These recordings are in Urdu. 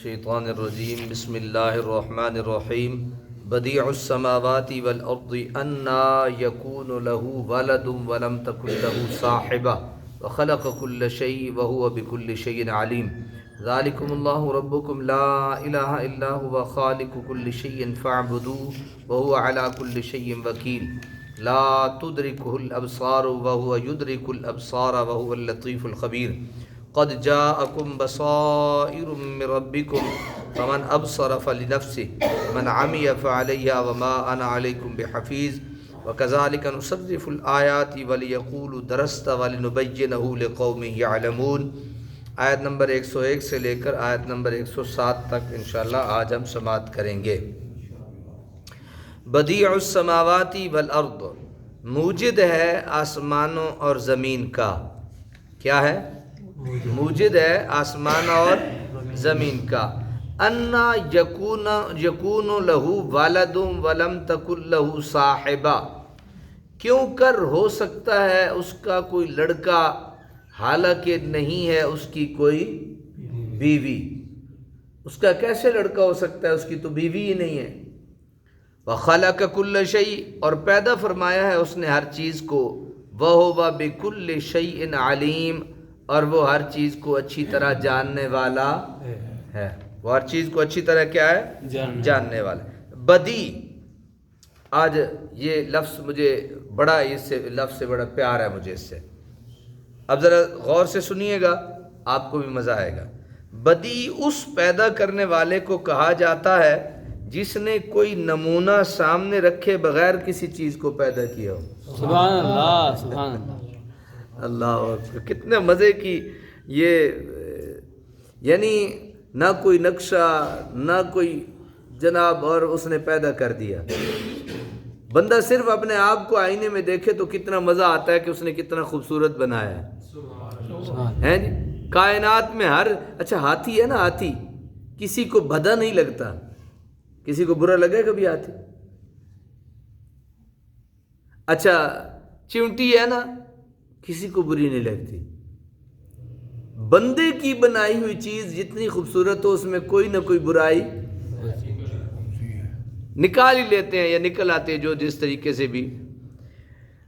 الشیطان الرجیم بسم اللہ الرحمن الرحیم بدیع السماوات والارض انا یکون له ولد ولم تکن له صاحبہ وخلق كل شیء وهو بكل شیء علیم ذالکم اللہ ربکم لا الہ الا هو خالق كل شیء فاعبدوه وهو على كل شیء وکیل لا تدرکه الابصار وهو يدرك الابصار وهو اللطیف الخبیر قد جاءکم بصائر من ربکم فمن ابصر فلنفسه من عمی فعلیہا وما انا علیکم بحفیظ وکذالک نصرف الآیات ولیقولوا درست ولنبینہ لقوم یعلمون۔ آیت نمبر 101 سے لے کر آیت نمبر 107 تک انشاءاللہ آج ہم سماعت کریں گے۔ بدیع السماوات والارض، موجد ہے آسمانوں اور زمین کا۔ کیا ہے؟ موجد ہے آسمان اور زمین کا۔ انا یکون لہو ولد ولم تکن لہو صاحبہ، کیوں کر ہو سکتا ہے اس کا کوئی لڑکا حالانکہ نہیں ہے اس کی کوئی بیوی۔ اس کا کیسے لڑکا ہو سکتا ہے؟ اس کی تو بیوی ہی نہیں ہے۔ وخلق کل شیء، اور پیدا فرمایا ہے اس نے ہر چیز کو۔ وہو بکل شیء علیم، اور وہ ہر چیز کو اچھی طرح جاننے والا ہے۔ وہ ہر چیز کو اچھی طرح کیا ہے؟ جاننے والا۔ بدی، آج یہ لفظ مجھے بڑا، اس سے لفظ سے بڑا پیار ہے مجھے اس سے۔ اب ذرا غور سے سنیے گا، آپ کو بھی مزہ آئے گا۔ بدی اس پیدا کرنے والے کو کہا جاتا ہے جس نے کوئی نمونہ سامنے رکھے بغیر کسی چیز کو پیدا کیا ہو۔ سبحان اللہ، سبحان اللہ، اللہ اکبر، کتنے مزے کی یہ، یعنی نہ کوئی نقشہ نہ کوئی جناب، اور اس نے پیدا کر دیا۔ بندہ صرف اپنے آپ کو آئینے میں دیکھے تو کتنا مزہ آتا ہے کہ اس نے کتنا خوبصورت بنایا ہے جی۔ کائنات میں ہر، اچھا ہاتھی ہے نا، ہاتھی کسی کو بھدا نہیں لگتا، کسی کو برا لگے کبھی ہاتھی؟ اچھا چیونٹی ہے نا، کسی کو بری نہیں لگتی۔ بندے کی بنائی ہوئی چیز جتنی خوبصورت ہو اس میں کوئی نہ کوئی برائی نکال ہی لیتے ہیں یا نکل آتے ہیں، جو جس طریقے سے بھی۔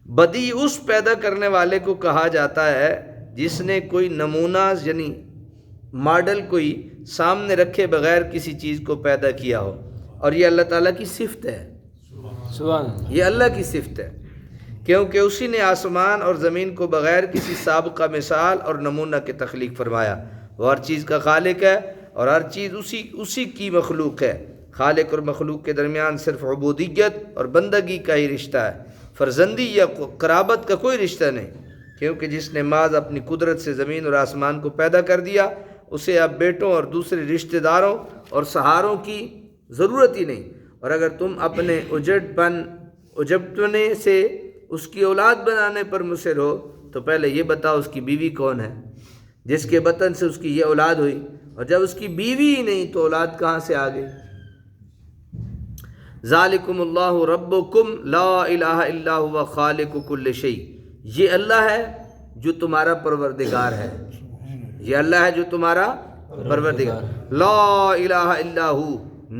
بدی اس پیدا کرنے والے کو کہا جاتا ہے جس نے کوئی نمونہ یعنی ماڈل کوئی سامنے رکھے بغیر کسی چیز کو پیدا کیا ہو، اور یہ اللہ تعالیٰ کی صفت ہے۔ سبحان اللہ، یہ اللہ کی صفت ہے، کیونکہ اسی نے آسمان اور زمین کو بغیر کسی سابقہ مثال اور نمونہ کے تخلیق فرمایا۔ وہ ہر چیز کا خالق ہے اور ہر چیز اسی کی مخلوق ہے۔ خالق اور مخلوق کے درمیان صرف عبودیت اور بندگی کا ہی رشتہ ہے، فرزندی یا قرابت کا کوئی رشتہ نہیں، کیونکہ جس نے محض اپنی قدرت سے زمین اور آسمان کو پیدا کر دیا، اسے اب بیٹوں اور دوسرے رشتہ داروں اور سہاروں کی ضرورت ہی نہیں۔ اور اگر تم اپنے اجبتنے سے اس کی اولاد بنانے پر مصر ہو تو پہلے یہ بتاؤ اس کی بیوی کون ہے جس کے بطن سے اس کی یہ اولاد ہوئی، اور جب اس کی بیوی ہی نہیں تو اولاد کہاں سے آ گئی؟ ذالکم اللہ ربکم لا الہ الا هو خالق کل شیء، یہ اللہ ہے جو تمہارا پروردگار ہے، یہ اللہ ہے جو تمہارا پروردگار، لا الہ الا ہو،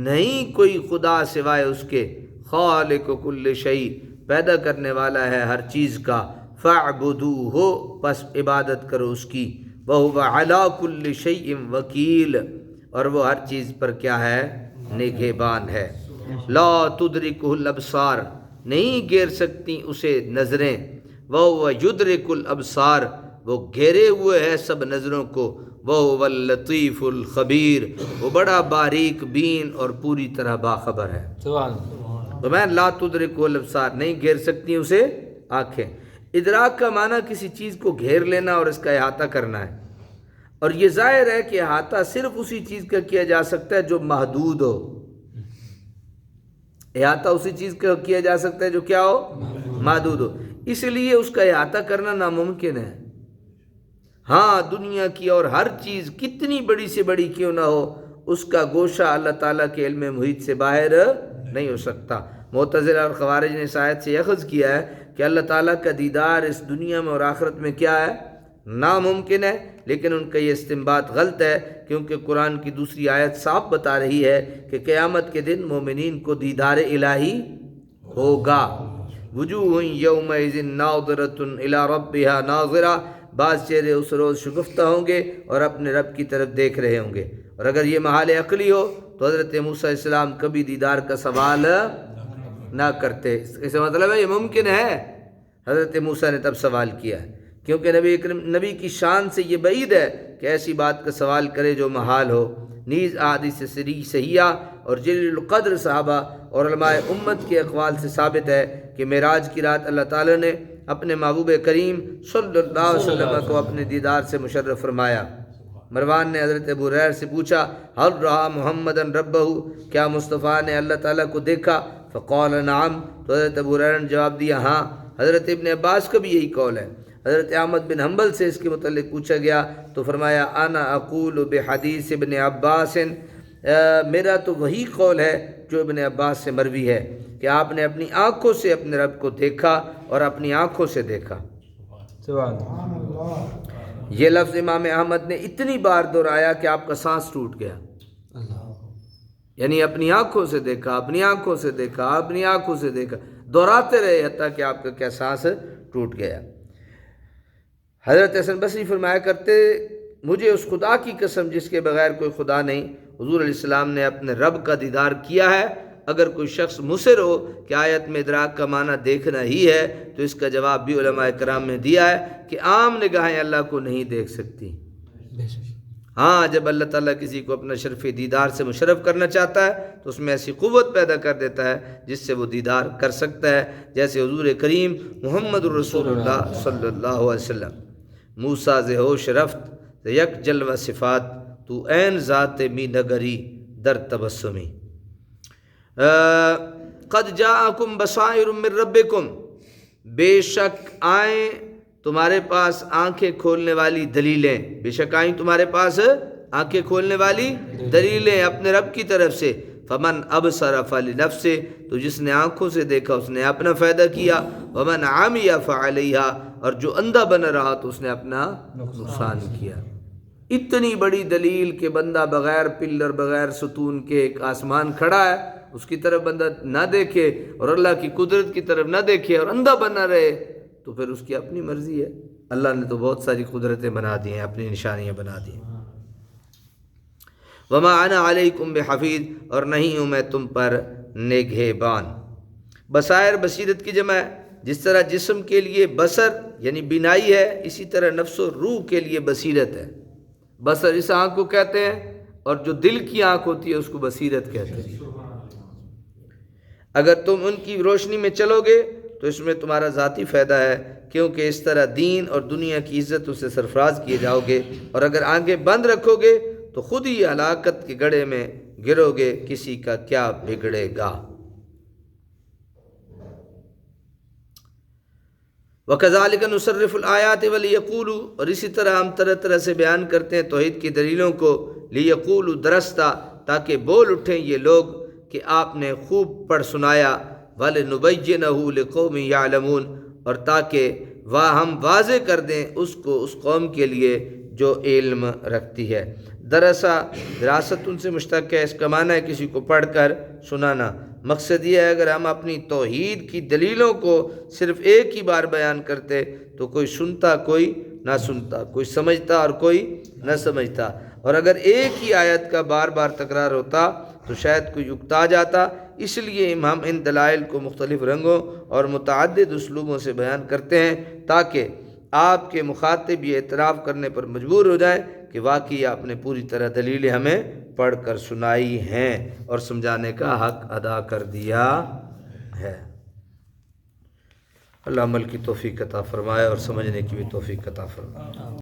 نہیں کوئی خدا سوائے اس کے، خالق کل شیء، پیدا کرنے والا ہے ہر چیز کا، فاعبدوہ، پس عبادت کرو اس کی، وہو علی کل شیء وکیل، اور وہ ہر چیز پر کیا ہے؟ نگہبان ہے۔ لا تدرکہ الابصار، نہیں گھیر سکتی اسے نظریں، وہو یدرک الابصار، وہ گھیرے ہوئے ہے سب نظروں کو، وہو اللطیف الخبیر، وہ بڑا باریک بین اور پوری طرح باخبر ہے۔ سبحان اللہ، تو میں لا تدرکہ الابصار، نہیں گھیر سکتی اسے آنکھیں۔ ادراک کا معنی کسی چیز کو گھیر لینا اور اس کا احاطہ کرنا ہے، اور یہ ظاہر ہے کہ احاطہ صرف اسی چیز کا کیا جا سکتا ہے جو محدود ہو۔ احاطہ اسی چیز کا کیا جا سکتا ہے جو کیا ہو؟ محدود ہو، اس لیے اس کا احاطہ کرنا ناممکن ہے۔ ہاں، دنیا کی اور ہر چیز کتنی بڑی سے بڑی کیوں نہ ہو، اس کا گوشہ اللہ تعالیٰ کے علم محیط سے باہر نہیں ہو سکتا۔ معتزلہ اور خوارج نے اس آیت سے اخذ کیا ہے کہ اللہ تعالیٰ کا دیدار اس دنیا میں اور آخرت میں کیا ہے؟ ناممکن ہے، لیکن ان کا یہ استنباط غلط ہے، کیونکہ قرآن کی دوسری آیت صاف بتا رہی ہے کہ قیامت کے دن مومنین کو دیدار الہی ہوگا۔ وجوہ یومئذ ناظرۃ الی ربہا ناظرہ، بعض چہرے اس روز شگفتہ ہوں گے اور اپنے رب کی طرف دیکھ رہے ہوں گے۔ اور اگر یہ محال عقلی ہو تو حضرت موسیٰ علیہ السلام کبھی دیدار کا سوال نہ کرتے۔ اس کا مطلب ہے یہ ممکن ہے، حضرت موسیٰ نے تب سوال کیا ہے، کیونکہ نبی کی شان سے یہ بعید ہے کہ ایسی بات کا سوال کرے جو محال ہو۔ نیز احادیث صحیحہ اور جلیل القدر صحابہ اور علماء امت کے اقوال سے ثابت ہے کہ معراج کی رات اللہ تعالیٰ نے اپنے محبوب کریم صلی اللہ علیہ وسلم کو اپنے دیدار سے مشرف فرمایا۔ مروان نے حضرت ابو ہریرہ سے پوچھا، ہل رہا محمدً ربہ، کیا مصطفیٰ نے اللہ تعالیٰ کو دیکھا؟ فقال نعم، تو حضرت ابو ہریرہ نے جواب دیا ہاں۔ حضرت ابن عباس کا بھی یہی قول ہے۔ حضرت احمد بن حنبل سے اس کے متعلق پوچھا گیا تو فرمایا انا اقول بحدیث ابن عباس، میرا تو وہی قول ہے جو ابن عباس سے مروی ہے کہ آپ نے اپنی آنکھوں سے اپنے رب کو دیکھا اور اپنی آنکھوں سے دیکھا۔ سبحان یہ لفظ امام احمد نے اتنی بار دہرایا کہ آپ کا سانس ٹوٹ گیا، یعنی اپنی آنکھوں سے دیکھا، اپنی آنکھوں سے دیکھا، اپنی آنکھوں سے دیکھا، دہراتے رہے حتیٰ کہ آپ کا کیا سانس ٹوٹ گیا۔ حضرت حسن بصری فرمایا کرتے، مجھے اس خدا کی قسم جس کے بغیر کوئی خدا نہیں، حضور علیہ السلام نے اپنے رب کا دیدار کیا ہے۔ اگر کوئی شخص مصر ہو کہ آیت میں ادراک کا معنی دیکھنا ہی ہے تو اس کا جواب بھی علماء کرام نے دیا ہے کہ عام نگاہیں اللہ کو نہیں دیکھ سکتی۔ ہاں، جب اللہ تعالیٰ کسی کو اپنا شرف دیدار سے مشرف کرنا چاہتا ہے تو اس میں ایسی قوت پیدا کر دیتا ہے جس سے وہ دیدار کر سکتا ہے، جیسے حضور کریم محمد الرسول اللہ صلی اللہ علیہ وسلم۔ موسیٰ ز ہوش رفت یک جلوہ صفات، تو عین ذات می نگری در تبسمی۔ قد جاءکم بصائر من ربکم، بے شک آئیں تمہارے پاس آنکھیں کھولنے والی دلیلیں، بے شک آئیں تمہارے پاس آنکھیں کھولنے والی دلیلیں اپنے رب کی طرف سے۔ فمن ابصر فلنفسہ، تو جس نے آنکھوں سے دیکھا اس نے اپنا فائدہ کیا، ومن عمی فعلیہا، اور جو اندھا بنا رہا تو اس نے اپنا نقصان کیا۔ اتنی بڑی دلیل کہ بندہ بغیر پلر بغیر ستون کے ایک آسمان کھڑا ہے، اس کی طرف بندہ نہ دیکھے اور اللہ کی قدرت کی طرف نہ دیکھے اور اندھا بنا رہے تو پھر اس کی اپنی مرضی ہے۔ اللہ نے تو بہت ساری قدرتیں بنا دی ہیں، اپنی نشانیاں بنا دی ہیں۔ وما انا علیکم بحفیظ، اور نہیں ہوں میں تم پر نگہبان۔ بصائر بصیرت کی جمع ہے۔ جس طرح جسم کے لیے بصر یعنی بینائی ہے، اسی طرح نفس و روح کے لیے بصیرت ہے۔ بصر اس آنکھ کو کہتے ہیں اور جو دل کی آنکھ ہوتی ہے اس کو بصیرت کہتے ہیں۔ اگر تم ان کی روشنی میں چلو گے تو اس میں تمہارا ذاتی فائدہ ہے، کیونکہ اس طرح دین اور دنیا کی عزت سے سرفراز کیے جاؤ گے، اور اگر آنکھیں بند رکھو گے تو خود ہی ہلاکت کے گڑھے میں گرو گے، کسی کا کیا بگڑے گا۔ وَكَذَلِكَ نُصَرِّفُ الْآيَاتِ وَلِيَقُولُوا، اور اسی طرح ہم طرح طرح سے بیان کرتے ہیں توحید کی دلیلوں کو، لِيَقُولُوا درستہ، تاکہ بول اٹھیں یہ لوگ کہ آپ نے خوب پڑھ سنایا، وَلِنُبَيِّنَهُ لِقَوْمٍ يَعْلَمُونَ، اور تاکہ ہم واضح کر دیں اس کو اس قوم کے لیے جو علم رکھتی ہے۔ دراست ان سے مشتق ہے، اس کا معنی ہے کسی کو پڑھ کر سنانا۔ مقصد یہ ہے اگر ہم اپنی توحید کی دلیلوں کو صرف ایک ہی بار بیان کرتے تو کوئی سنتا کوئی نہ سنتا، کوئی سمجھتا اور کوئی نہ سمجھتا، اور اگر ایک ہی آیت کا بار بار تکرار ہوتا تو شاید کوئی اکتا جاتا۔ اس لیے ہم ان دلائل کو مختلف رنگوں اور متعدد اسلوبوں سے بیان کرتے ہیں تاکہ آپ کے مخاطب یہ اعتراف کرنے پر مجبور ہو جائیں کہ واقعی آپ نے پوری طرح دلیلیں ہمیں پڑھ کر سنائی ہیں اور سمجھانے کا حق ادا کر دیا ہے۔ اللہ عمل کی توفیق عطا فرمائے اور سمجھنے کی بھی توفیق عطا فرمائے۔